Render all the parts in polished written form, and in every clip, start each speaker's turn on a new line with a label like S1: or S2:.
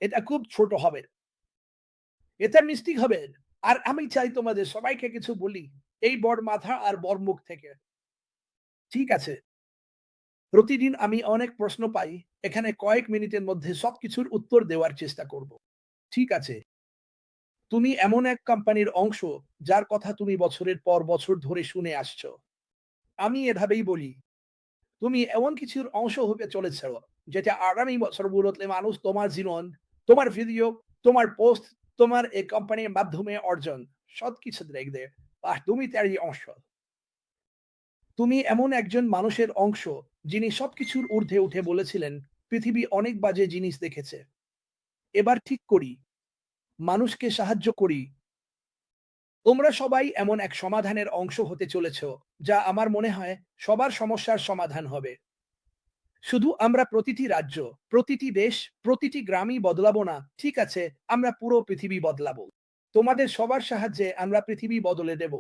S1: এটা খুব ছোট হবে। এটা মিষ্টি হবে। আর আমি চাই তোমাদের সবাইকে কিছু বলি। এই বড় মাথা আর বড় মুখ থেকে। ঠিক আছে? প্রতিদিন আমি অনেক প্রশ্ন পাই। এখানে কয়েক মিনিটের মধ্যে সবকিছুর উত্তর দেওয়ার চেষ্টা করব। ঠিক আছে? তুমি এমন এক কোম্পানির অংশ, যার কথা তুমি বছরের পর বছর ধরে শুনে আসছো। আমি এভাবেই বলি, তুমি এমন কিছুর অংশ হতে চলেছ, যেটা আগামী বছরগুলোতে মানুষ তোমার জীবন, তোমার ভিডিও, তোমার পোস্ট, তোমার এই কোম্পানির মাধ্যমে অর্জন সবকিছু দেখবে। আর তুমি তারই অংশ। তুমি এমন একজন মানুষের অংশ, যিনি সবকিছুর ঊর্ধ্বে উঠে বলেছিলেন, পৃথিবী অনেক বাজে জিনিস দেখেছে। এবার ঠিক করি, মানুষকে সাহায্য করি। তোমরা সবাই এমন এক সমাধানের অংশ হতে চলেছ, যা আমার মনে হয় সবার সমস্যার সমাধান হবে। শুধু আমরা প্রতিটি রাজ্য, প্রতিটি দেশ, প্রতিটি গ্রামই বদলাবো না, ঠিক আছে? আমরা পুরো পৃথিবী বদলাবো। তোমাদের সবার সাহায্যে আমরা পৃথিবী বদলে দেব।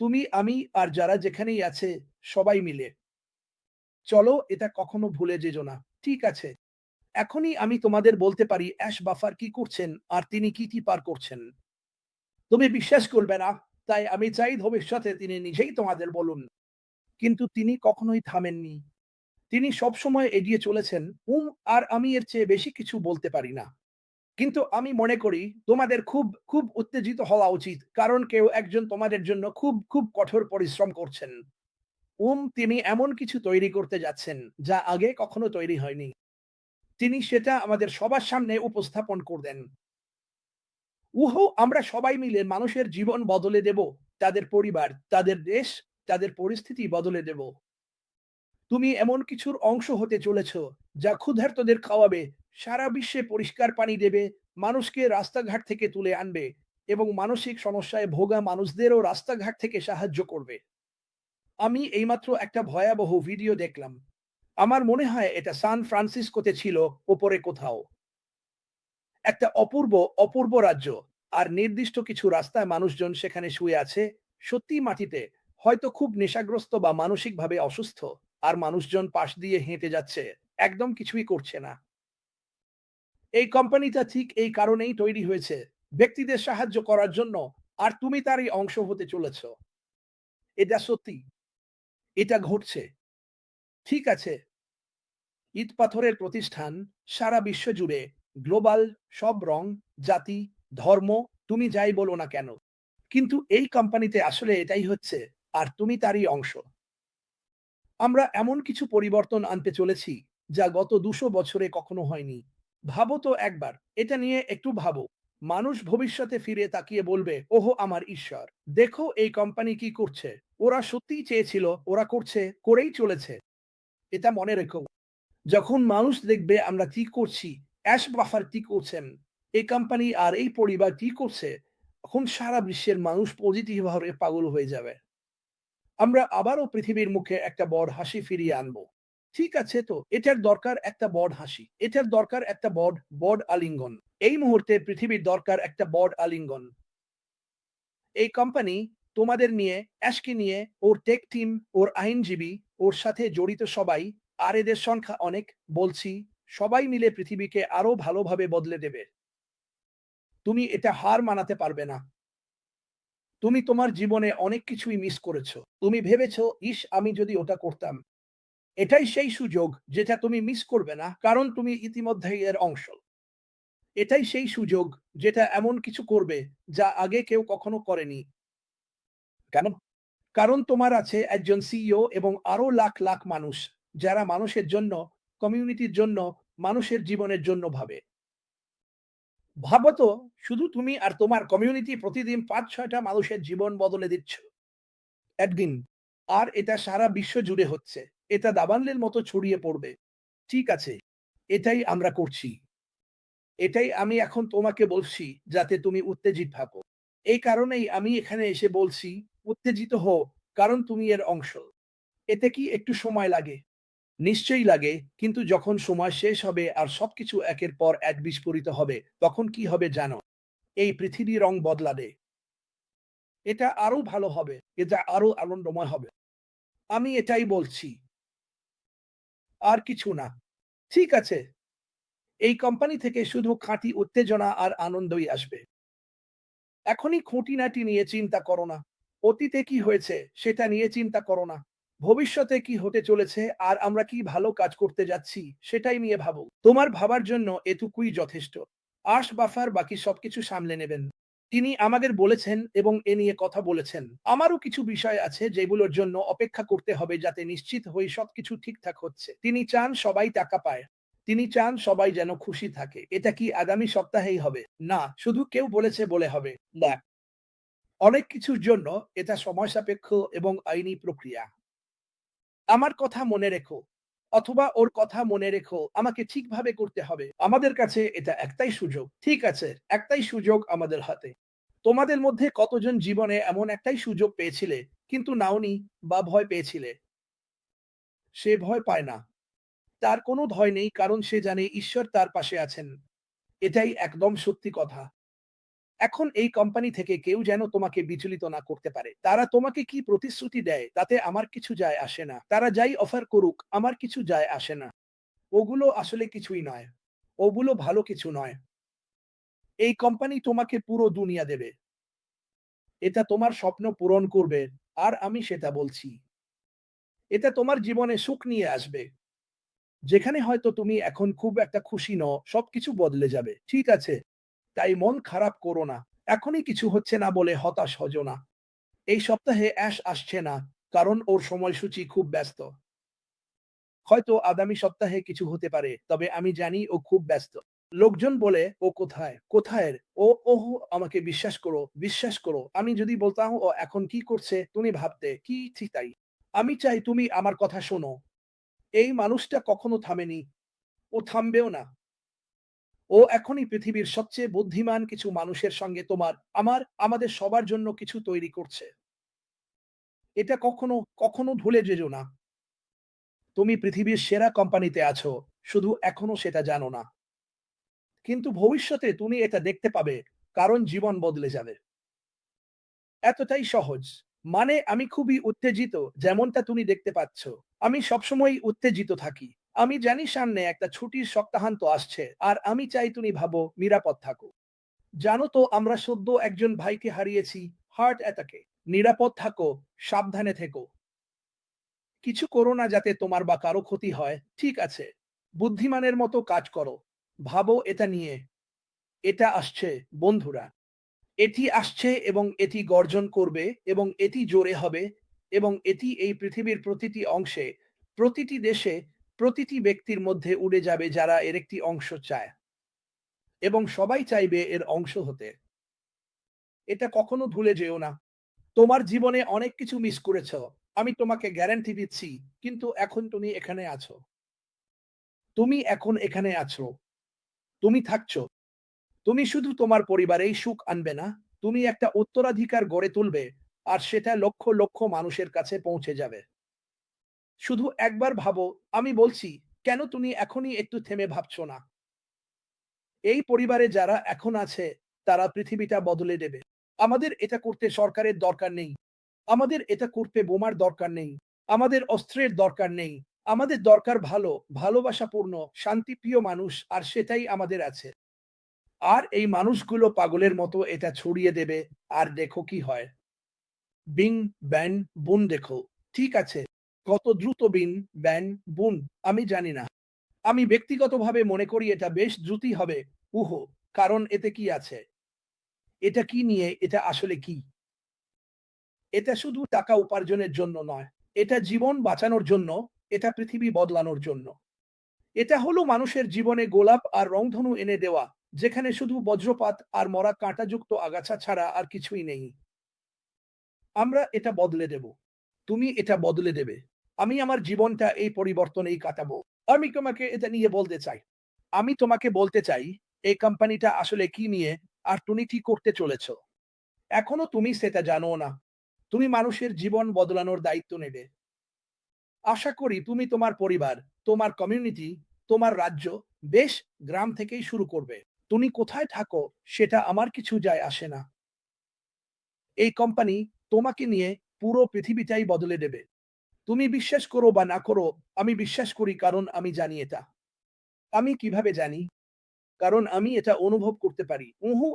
S1: তুমি, আমি আর যারা যেখানেই আছে, সবাই মিলে। চলো এটা কখনো ভুলে যেও না। ঠিক আছে? এখনই আমি তোমাদের বলতে পারি অ্যাশ বাফার কি করছেন আর তিনি কি পার করছেন। তুমি বিশ্বাস করবে না, তাই আমি চাই ভবিষ্যতে তিনি নিজেই তোমাদের বলুন। কিন্তু তিনি কখনোই থামেননি। তিনি সবসময় এগিয়ে চলেছেন। আর আমি এর চেয়ে বেশি কিছু বলতে পারি না। কিন্তু আমি মনে করি তোমাদের খুব উত্তেজিত হওয়া উচিত। কারণ কেউ একজন তোমাদের জন্য খুব কঠোর পরিশ্রম করছেন। তিনি এমন কিছু তৈরি করতে যাচ্ছেন, যা আগে কখনো তৈরি হয়নি। তিনি সেটা আমাদের সবার সামনে উপস্থাপন করবেন। আমরা সবাই মিলে মানুষের জীবন বদলে দেব। তাদের পরিবার, তাদের দেশ, তাদের পরিস্থিতি বদলে দেব। তুমি এমন কিছুর অংশ হতে চলেছ, যা ক্ষুধার্তদের খাওয়াবে, সারা বিশ্বে পরিষ্কার পানি দেবে, মানুষকে রাস্তাঘাট থেকে তুলে আনবে এবং মানসিক সমস্যায় ভোগা মানুষদেরও রাস্তাঘাট থেকে সাহায্য করবে। আমি এইমাত্র একটা ভয়াবহ ভিডিও দেখলাম। আমার মনে হয় এটা সান ফ্রান্সিসকোতে ছিল, ওপরে কোথাও। একটা অপূর্ব রাজ্য। আর নির্দিষ্ট কিছু রাস্তায় মানুষজন সেখানে শুয়ে আছে, সত্যিই মাটিতে, হয়তো খুব নেশাগ্রস্ত বা মানসিকভাবে অসুস্থ। আর মানুষজন পাশ দিয়ে হেঁটে যাচ্ছে, একদম কিছুই করছে না। এই কোম্পানিটা ঠিক এই কারণেই তৈরি হয়েছে, ব্যক্তিদের সাহায্য করার জন্য। আর তুমি তারই অংশ হতে চলেছ। এটা সত্যি, এটা ঘটছে। ঠিক আছে? ইট পাথরের প্রতিষ্ঠান, সারা বিশ্ব জুড়ে, গ্লোবাল, সব রং, জাতি, ধর্ম, তুমি যাই বলো না কেন। কিন্তু এই কোম্পানিতে আসলে এটাই হচ্ছে। আর তুমি তারই অংশ। আমরা এমন কিছু পরিবর্তন আনতে চলেছি, যা গত ২০০ বছরে কখনো হয়নি। ভাবো তো একবার, এটা নিয়ে একটু ভাবো। মানুষ ভবিষ্যতে ফিরে তাকিয়ে বলবে, ওহো আমার ঈশ্বর, দেখো এই কোম্পানি কি করছে। ওরা সত্যিই চেয়েছিল, ওরা করছে, করেই চলেছে। এটা মনে রেখো। যখন মানুষ দেখবে আমরা কি করছি, অ্যাশ বাফার কি করছেন, এই কোম্পানি আর এই পরিবার কি করছে, তখন সারা বিশ্বের মানুষ পজিটিভ ভাবে পাগল হয়ে যাবে। আমরা আবারও পৃথিবীর মুখে একটা বড় হাসি ফিরিয়ে আনবো। ঠিক আছে তো? এটার দরকার একটা বড় হাসি। এটার দরকার একটা বড় আলিঙ্গন। এই মুহূর্তে পৃথিবীর দরকার একটা বড় আলিঙ্গন। এই কোম্পানি তোমাদের নিয়ে, অ্যাশকে নিয়ে, ওর টেক টিম, ওর আইনজীবী, ওর সাথে জড়িত সবাই, আর এদের সংখ্যা অনেক, বলছি, সবাই মিলে পৃথিবীকে আরো ভালোভাবে বদলে দেবে। তুমি এটা হার মানাতে পারবে না। তুমি তোমার জীবনে অনেক কিছুই মিস করেছো। তুমি ভেবেছো, ইস আমি যদি ওটা করতাম। এটাই সেই সুযোগ যেটা তুমি মিস করবে না, কারণ তুমি ইতিমধ্যেই এর অংশ। এটাই সেই সুযোগ যেটা এমন কিছু করবে, যা আগে কেউ কখনো করেনি। কেন? কারণ তোমার আছে একজন সিইও এবং আরো লাখ মানুষ, যারা মানুষের জন্য, কমিউনিটির জন্য, মানুষের জীবনের জন্য ভাবে। ভাবো তো, শুধু তুমি আর তোমার কমিউনিটি প্রতিদিন ৫-৬ টা মানুষের জীবন বদলে দিচ্ছ। একদিন। আর এটা সারা বিশ্ব জুড়ে হচ্ছে। এটা দাবানলের মতো ছড়িয়ে পড়বে। ঠিক আছে, এটাই আমরা করছি। এটাই আমি এখন তোমাকে বলছি, যাতে তুমি উত্তেজিত থাকো। এই কারণেই আমি এখানে এসে বলছি, উত্তেজিত হও, কারণ তুমি এর অংশ। এতে কি একটু সময় লাগে? নিশ্চয়ই লাগে, কিন্তু যখন সময় শেষ হবে আর সবকিছু একের পর এক বিস্ফোরিত হবে, তখন কি হবে জানো? এই পৃথিবীর রং বদলাবে। এটা আরো ভালো হবে। এটা আরো আনন্দময় হবে। আমি এটাই বলছি। আর কিছু না। ঠিক আছে? এই কোম্পানি থেকে শুধু খাঁটি উত্তেজনা আর আনন্দই আসবে। এখনই খুঁটিনাটি নিয়ে চিন্তা করো না। অতীতে কি হয়েছে সেটা নিয়ে চিন্তা করো না। ভবিষ্যতে কি হতে চলেছে আর আমরা কি ভালো কাজ করতে যাচ্ছি সেটাই নিয়ে ভাবো। তোমার ভাবার জন্য এটুকুই যথেষ্ট। বাফার বাকি সবকিছু সামলে নেবেন। তিনি আমাদের বলেছেন এবং এ নিয়ে কথা বলেছেন। আমারও কিছু বিষয় আছে যেগুলোর জন্য অপেক্ষা করতে হবে যাতে নিশ্চিত হই সবকিছু ঠিকঠাক হচ্ছে। তিনি চান সবাই টাকা পায়। তিনি চান সবাই যেন খুশি থাকে। এটা কি আগামী সপ্তাহেই হবে? না, শুধু কেউ বলেছে বলে হবে না। অনেক কিছুর জন্য এটা সময় সাপেক্ষ এবং আইনি প্রক্রিয়া। আমার কথা মনে রেখো অথবা ওর কথা মনে রেখো, আমাকে ঠিকভাবে করতে হবে। আমাদের কাছে এটা একটাই সুযোগ। ঠিক আছে, একটাই সুযোগ আমাদের হাতে। তোমাদের মধ্যে কতজন জীবনে এমন একটাই সুযোগ পেয়েছিলে কিন্তু নাওনি বা ভয় পেয়েছিলে? সে ভয় পায় না। তার কোনো ভয় নেই কারণ সে জানে ঈশ্বর তার পাশে আছেন। এটাই একদম সত্যি কথা। এখন এই কোম্পানি থেকে কেউ যেন তোমাকে বিচলিত না করতে পারে। তারা তোমাকে কি প্রতিশ্রুতি দেয় তাতে আমার কিছু যায় আসে না। তারা যাই অফার করুক আমার কিছু যায় আসে না। ওগুলো আসলে কিছুই নয়। ওগুলো ভালো কিছু নয়। এই কোম্পানি তোমাকে পুরো দুনিয়া দেবে। এটা তোমার স্বপ্ন পূরণ করবে আর আমি সেটা বলছি। এটা তোমার জীবনে সুখ নিয়ে আসবে। যেখানে হয়তো তুমি এখন খুব একটা খুশি নও, সবকিছু বদলে যাবে। ঠিক আছে? তাই মন খারাপ করো না। এখনই কিছু হচ্ছে না বলে হতাশ হজো না। এই সপ্তাহে অ্যাশ আসছে না কারণ ওর সময়সূচি খুব ব্যস্ত। হয়তো আগামী সপ্তাহে কিছু হতে পারে, তবে আমি জানি ও খুব ব্যস্ত। লোকজন বলে ও কোথায় কোথায় ও ওহ আমাকে বিশ্বাস করো বিশ্বাস করো, আমি যদি বলতাম ও এখন কি করছে তুমি ভাবতে কি ঠিক তাই। আমি চাই তুমি আমার কথা শোনো। এই মানুষটা কখনো থামেনি, ও থামবেও না। ও এখনই পৃথিবীর সবচেয়ে বুদ্ধিমান কিছু মানুষের সঙ্গে আমাদের সবার জন্য কিছু তৈরি করছে। এটা কখনো কখনো ভুলে যেও না। তুমি পৃথিবীর সেরা কোম্পানিতে আছো, শুধু এখনো সেটা জানো না। কিন্তু ভবিষ্যতে তুমি এটা দেখতে পাবে, কারণ জীবন বদলে যাবে। এতটাই সহজ। মানে আমি খুবই উত্তেজিত, যেমনটা তুমি দেখতে পাচ্ছ। আমি সবসময়ই উত্তেজিত থাকি। আমি জানি সামনে একটা ছুটির সপ্তাহান্ত আসছে আর আমি চাই তুমি ভাবো নিরাপদ থাকো। জানো তো আমরা সদ্য একজন ভাইকে হারিয়েছি হার্ট অ্যাটাকে। নিরাপদ থাকো, সাবধানে থেকো। কিছু করো না যাতে তোমার বা কারো ক্ষতি হয়। ঠিক আছে? বুদ্ধিমানের মতো কাজ করো। ভাবো এটা নিয়ে। এটা আসছে, বন্ধুরা। এটি আসছে এবং এটি গর্জন করবে এবং এটি জোরে হবে এবং এটি এই পৃথিবীর প্রতিটি অংশে, প্রতিটি দেশে, প্রতিটি ব্যক্তির মধ্যে উড়ে যাবে যারা এর একটি অংশ চায়। এবং সবাই চাইবে এর অংশ হতে। এটা কখনো ভুলে যেও না। তোমার জীবনে অনেক কিছু মিস করেছ। আমি তোমাকে গ্যারান্টি দিচ্ছি। কিন্তু এখন তুমি এখানে আছো। তুমি এখন এখানে আছো। তুমি থাকছো। তুমি শুধু তোমার পরিবারেই সুখ আনবে না, তুমি একটা উত্তরাধিকার গড়ে তুলবে আর সেটা লক্ষ লক্ষ মানুষের কাছে পৌঁছে যাবে। শুধু একবার ভাবো, আমি বলছি, কেন তুমি এখনই একটু থেমে ভাবছো না? এই পরিবারে যারা এখন আছে তারা পৃথিবীটা বদলে দেবে। আমাদের এটা করতে সরকারের দরকার নেই। আমাদের এটা করতে বোমার দরকার নেই। আমাদের অস্ত্রের দরকার নেই। আমাদের দরকার ভালো, ভালোবাসাপূর্ণ, শান্তিপ্রিয় মানুষ আর সেটাই আমাদের আছে। আর এই মানুষগুলো পাগলের মতো এটা ছড়িয়ে দেবে আর দেখো কি হয়। বিং, ব্যান, বুন দেখো। ঠিক আছে? কত দ্রুত বিন, ব্যান, বুন আমি জানি না। আমি ব্যক্তিগতভাবে মনে করি এটা বেশ দ্রুতই হবে। উহো, কারণ এতে কি আছে? এটা কি নিয়ে এটা আসলে কি? এটা শুধু টাকা উপার্জনের জন্য নয়। এটা জীবন বাঁচানোর জন্য, এটা পৃথিবী বদলানোর জন্য। এটা হলো মানুষের জীবনে গোলাপ আর রংধনু এনে দেওয়া, যেখানে শুধু বজ্রপাত আর মরা কাঁটাযুক্ত আগাছা ছাড়া আর কিছুই নেই। আমরা এটা বদলে দেব। তুমি এটা বদলে দেবে। আমি আমার জীবনটা এই পরিবর্তনেই কাটাবো। আমি তোমাকে এটা নিয়ে বলতে চাই। আমি তোমাকে বলতে চাই, এই কোম্পানিটা আসলে কি নিয়ে আর তুমি কি করতে চলেছ। এখনো তুমি সেটা জানো না। তুমি মানুষের জীবন বদলানোর দায়িত্ব নেবে। আশা করি তুমি তোমার পরিবার, তোমার কমিউনিটি, তোমার রাজ্য, দেশ, গ্রাম থেকেই শুরু করবে। তুমি কোথায় থাকো সেটা আমার কিছু যায় আসে না। এই কোম্পানি তোমাকে নিয়ে পুরো পৃথিবীটাই বদলে দেবে। তুমি বিশ্বাস করো বা না করো, আমি বিশ্বাস করি কারণ আমি জানি এটা। আমি কিভাবে জানি? কারণ আমি এটা অনুভব করতে পারি।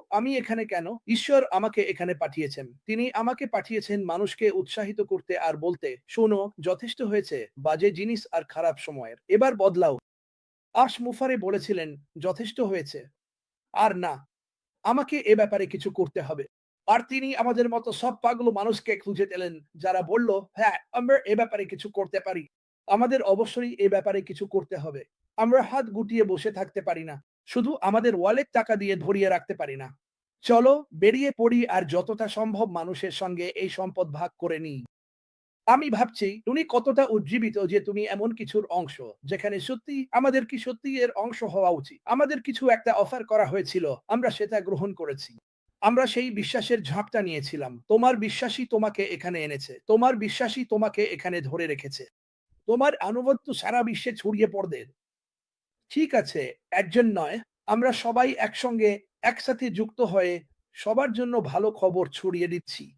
S1: আমি এখানে কেন? ঈশ্বর আমাকে এখানে পাঠিয়েছেন। তিনি আমাকে পাঠিয়েছেন মানুষকে উৎসাহিত করতে আর বলতে, "শোনো, যথেষ্ট হয়েছে বাজে জিনিস আর খারাপ সময়ের। এবার বদলাও।" মুফারে বলেছিলেন, "যথেষ্ট হয়েছে। আর না, আমাকে এ ব্যাপারে কিছু করতে হবে।" আর তিনি আমাদের মতো সব পাগল মানুষকে খুঁজে পেলেন, যারা বলল, "হ্যাঁ, আমরা এ ব্যাপারে কিছু করতে পারি। আমাদের অবশ্যই এ ব্যাপারে কিছু করতে হবে। আমরা হাত গুটিয়ে বসে থাকতে পারি না। শুধু আমাদের ওয়ালেট টাকা দিয়ে ধরিয়ে রাখতে পারি না। চলো বেরিয়ে পড়ি আর যতটা সম্ভব মানুষের সঙ্গে এই সম্পদ ভাগ করে নিই।" আমি ভাবছি তুমি কতটা উজ্জীবিত যে তুমি এমন কিছুর অংশ, যেখানে সত্যি আমাদের কি সত্যি এর অংশ হওয়া উচিত। আমাদের কিছু একটা অফার করা হয়েছিল, আমরা সেটা গ্রহণ করেছি। আমরা সেই বিশ্বাসের ঝাঁপটা নিয়েছিলাম। তোমার বিশ্বাসই তোমাকে এখানে এনেছে। তোমার বিশ্বাসই তোমাকে এখানে ধরে রেখেছে। তোমার আনুগত্য সারা বিশ্বে ছড়িয়ে পড়বে। ঠিক আছে, একজন নয়, আমরা সবাই একসঙ্গে একসাথে যুক্ত হয়ে সবার জন্য ভালো খবর ছড়িয়ে দিচ্ছি।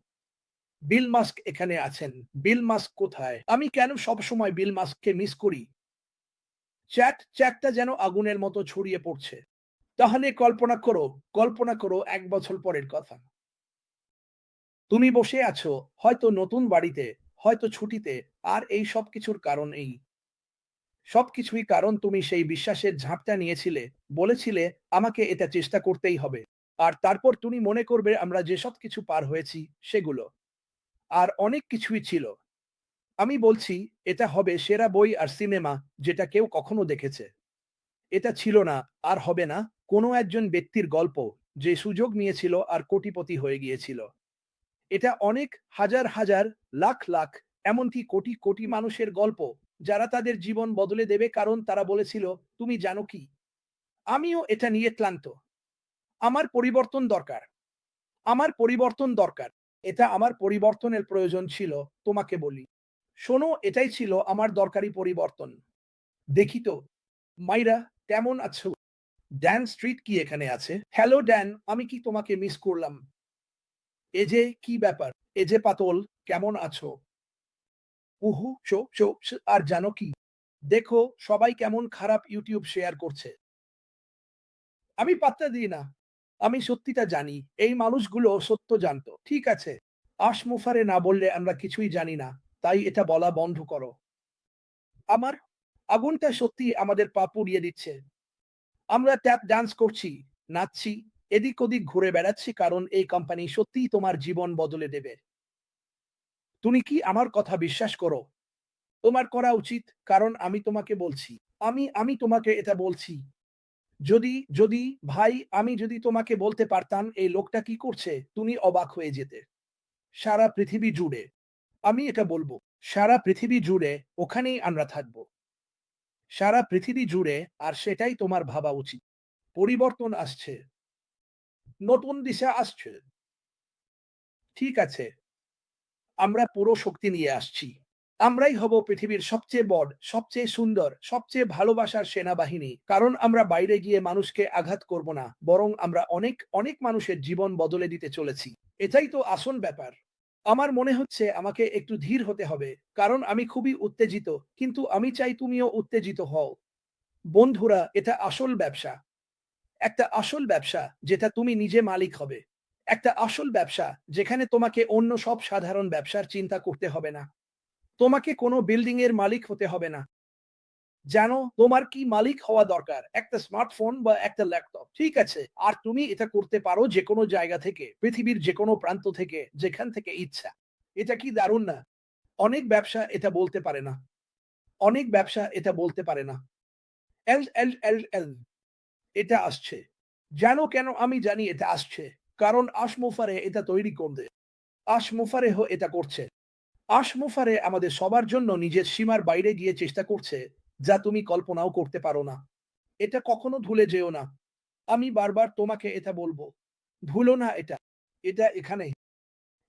S1: বিল মাস্ক এখানে আছেন। বিল মাস্ক কোথায়? আমি কেন সবসময় বিল মাস্ককে মিস করি? চ্যাটটা যেন আগুনের মতো ছড়িয়ে পড়ছে। তাহলে কল্পনা করো ১ বছর পরের কথা। তুমি বসে আছো, হয়তো নতুন বাড়িতে, হয়তো ছুটিতে, আর এই সবকিছুর কারণ এই। সবকিছুই কারণ তুমি সেই বিশ্বাসের ঝাঁপটা নিয়েছিলে, বলেছিলে, "আমাকে এটা চেষ্টা করতেই হবে।" আর তারপর তুমি মনে করবে আমরা যেসব কিছু পার হয়েছি সেগুলো। আর অনেক কিছুই ছিল। আমি বলছি, এটা হবে সেরা বই আর সিনেমা যেটা কেউ কখনো দেখেছে। এটা ছিল না, আর হবে না, কোনো একজন ব্যক্তির গল্প যে সুযোগ নিয়েছিল আর কোটিপতি হয়ে গিয়েছিল। এটা অনেক হাজার, লাখ, এমনকি কোটি মানুষের গল্প, যারা তাদের জীবন বদলে দেবে কারণ তারা বলেছিল, "তুমি জানো কি? আমিও এটা নিয়ে ক্লান্ত। আমার পরিবর্তন দরকার। আমার পরিবর্তন দরকার।" এটা আমার পরিবর্তনের প্রয়োজন ছিল, তোমাকে বলি। শোনো, এটাই ছিল আমার দরকারি পরিবর্তন। দেখি তো, মাইরা, কেমন আছো? ড্যান স্ট্রিট কি এখানে আছে? হ্যালো ড্যান, আমি কি তোমাকে মিস করলাম? এ যে কি ব্যাপার? এ যে পাতল, কেমন আছো? উহু, শো, শো, আর জানো কি? দেখো সবাই কেমন খারাপ ইউটিউব শেয়ার করছে। আমি পাত্তা দিই না। আমি সত্যিটা জানি। এই মানুষগুলো সত্য জানতো। ঠিক আছে। মুফারে না বললে আমরা কিছুই জানি না। তাই এটা বলা বন্ধ করো। আমার আগুনটা সত্যিই আমাদের পা পুড়িয়ে দিচ্ছে। আমরা ট্যাপ ডান্স করছি, নাচছি, এদিক ওদিক ঘুরে বেড়াচ্ছি কারণ এই কোম্পানি সত্যিই তোমার জীবন বদলে দেবে। তুমি কি আমার কথা বিশ্বাস করো? তোমার করা উচিত, কারণ আমি তোমাকে বলছি। আমি তোমাকে এটা বলছি। যদি ভাই, আমি যদি তোমাকে বলতে পারতাম এই লোকটা কি করছে, তুমি অবাক হয়ে যেতে। সারা পৃথিবী জুড়ে। আমি এটা বলব। সারা পৃথিবী জুড়ে ওখানেই আমরা থাকব। সারা পৃথিবী জুড়ে, আর সেটাই তোমার ভাবা উচিত। পরিবর্তন আসছে। নতুন দিশা আসছে। ঠিক আছে, আমরা পুরো শক্তি নিয়ে আসছি। আমরাই হব পৃথিবীর সবচেয়ে বড়, সবচেয়ে সুন্দর, সবচেয়ে ভালোবাসার সেনাবাহিনী। কারণ আমরা বাইরে গিয়ে মানুষকে আঘাত করব না, বরং আমরা অনেক মানুষের জীবন বদলে দিতে চলেছি। এটাই তো আসল ব্যাপার। আমার মনে হচ্ছে আমাকে একটু ধীর হতে হবে, কারণ আমি খুবই উত্তেজিত, কিন্তু আমি চাই তুমিও উত্তেজিত হও। বন্ধুরা, এটা আসল ব্যবসা। একটা আসল ব্যবসা যেটা তুমি নিজে মালিক হবে। একটা আসল ব্যবসা যেখানে তোমাকে অন্য সব সাধারণ ব্যবসার চিন্তা করতে হবে না। তোমাকে কোনো বিল্ডিং এর মালিক হতে হবে না। জানো তোমার কি মালিক হওয়া দরকার? একটা স্মার্টফোন বা একটা ল্যাপটপ। ঠিক আছে। আর তুমি এটা করতে পারো যেকোনো জায়গা থেকে, পৃথিবীর যেকোনো প্রান্ত থেকে, যেখান থেকে ইচ্ছা। এটা কি দারুণ না? অনেক ব্যবসা এটা বলতে পারে না। অনেক ব্যবসা এটা বলতে পারে না। এল এটা আসছে। জানো কেন আমি জানি এটা আসছে? কারণ আসমোফারে এটা তৈরি করবে। আসমোফারেহ এটা করছে। আসমোফারে আমাদের সবার জন্য নিজের সীমার বাইরে গিয়ে চেষ্টা করছে, যা তুমি কল্পনাও করতে পারো না। এটা কখনো ভুলে যেও না। আমি বারবার তোমাকে এটা বলবো। ভুলো না এটা। এটা এখানে।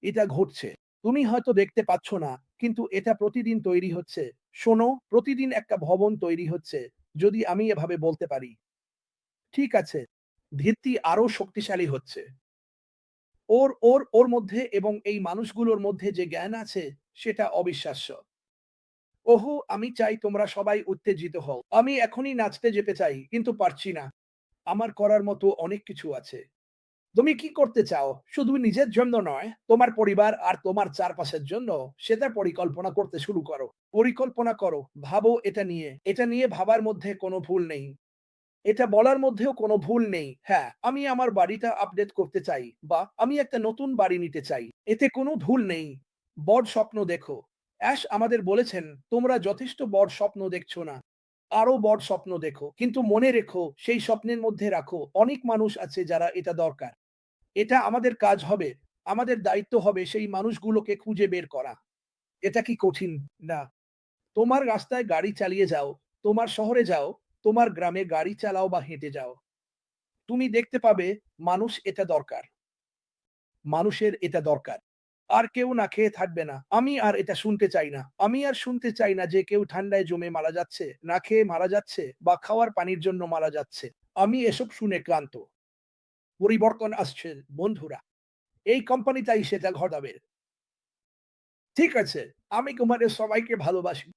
S1: এটা ঘটছে। তুমি হয়তো দেখতে পাচ্ছ না, কিন্তু এটা প্রতিদিন তৈরি হচ্ছে। শোনো, প্রতিদিন একটা ভবন তৈরি হচ্ছে। যদি আমি এভাবে বলতে পারি। ঠিক আছে। ভিত্তি আরো শক্তিশালী হচ্ছে। ওর মধ্যে এবং এই মানুষগুলোর মধ্যে যে জ্ঞান আছে, সেটা অবিশ্বাস্য। ওহো! আমি চাই তোমরা সবাই উত্তেজিত হও। আমি এখনই নাচতে যেতে চাই, কিন্তু পারছি না। আমার করার মতো অনেক কিছু আছে। তুমি কি করতে চাও? শুধু নিজের জন্য নয়, তোমার পরিবার আর তোমার চারপাশের জন্য সেটা পরিকল্পনা করতে শুরু করো। পরিকল্পনা করো, ভাবো এটা নিয়ে। এটা নিয়ে ভাবার মধ্যে কোনো ভুল নেই। এটা বলার মধ্যেও কোনো ভুল নেই। হ্যাঁ, আমি আমার বাড়িটা আপডেট করতে চাই বা আমি একটা নতুন বাড়ি নিতে চাই। এতে কোনো ভুল নেই। বড় স্বপ্ন দেখো। অ্যাশ আমাদের বলেছেন, তোমরা যথেষ্ট বড় স্বপ্ন দেখছো না। আরো বড় স্বপ্ন দেখো। কিন্তু মনে রেখো, সেই স্বপ্নের মধ্যে রাখো অনেক মানুষ আছে যারা এটা দরকার। এটা আমাদের কাজ হবে। আমাদের দায়িত্ব হবে সেই মানুষগুলোকে খুঁজে বের করা। এটা কি কঠিন? না। তোমার রাস্তায় গাড়ি চালিয়ে যাও, তোমার শহরে যাও, তোমার গ্রামে গাড়ি চালাও বা হেঁটে যাও। তুমি দেখতে পাবে মানুষ এটা দরকার। মানুষের এটা দরকার। আর কেউ না খেয়ে থাকবে না। আমি আর এটা শুনতে চাই না। আমি আর শুনতে চাই না যে কেউ ঠান্ডায় জমে মারা যাচ্ছে, না খেয়ে মারা যাচ্ছে বা খাওয়ার পানির জন্য মারা যাচ্ছে। আমি এসব শুনে ক্লান্ত। পরিবর্তন আসছে বন্ধুরা। এই কোম্পানিটাই সেটা ঘটাবে। ঠিক আছে। আমি তোমাদের সবাইকে ভালোবাসি।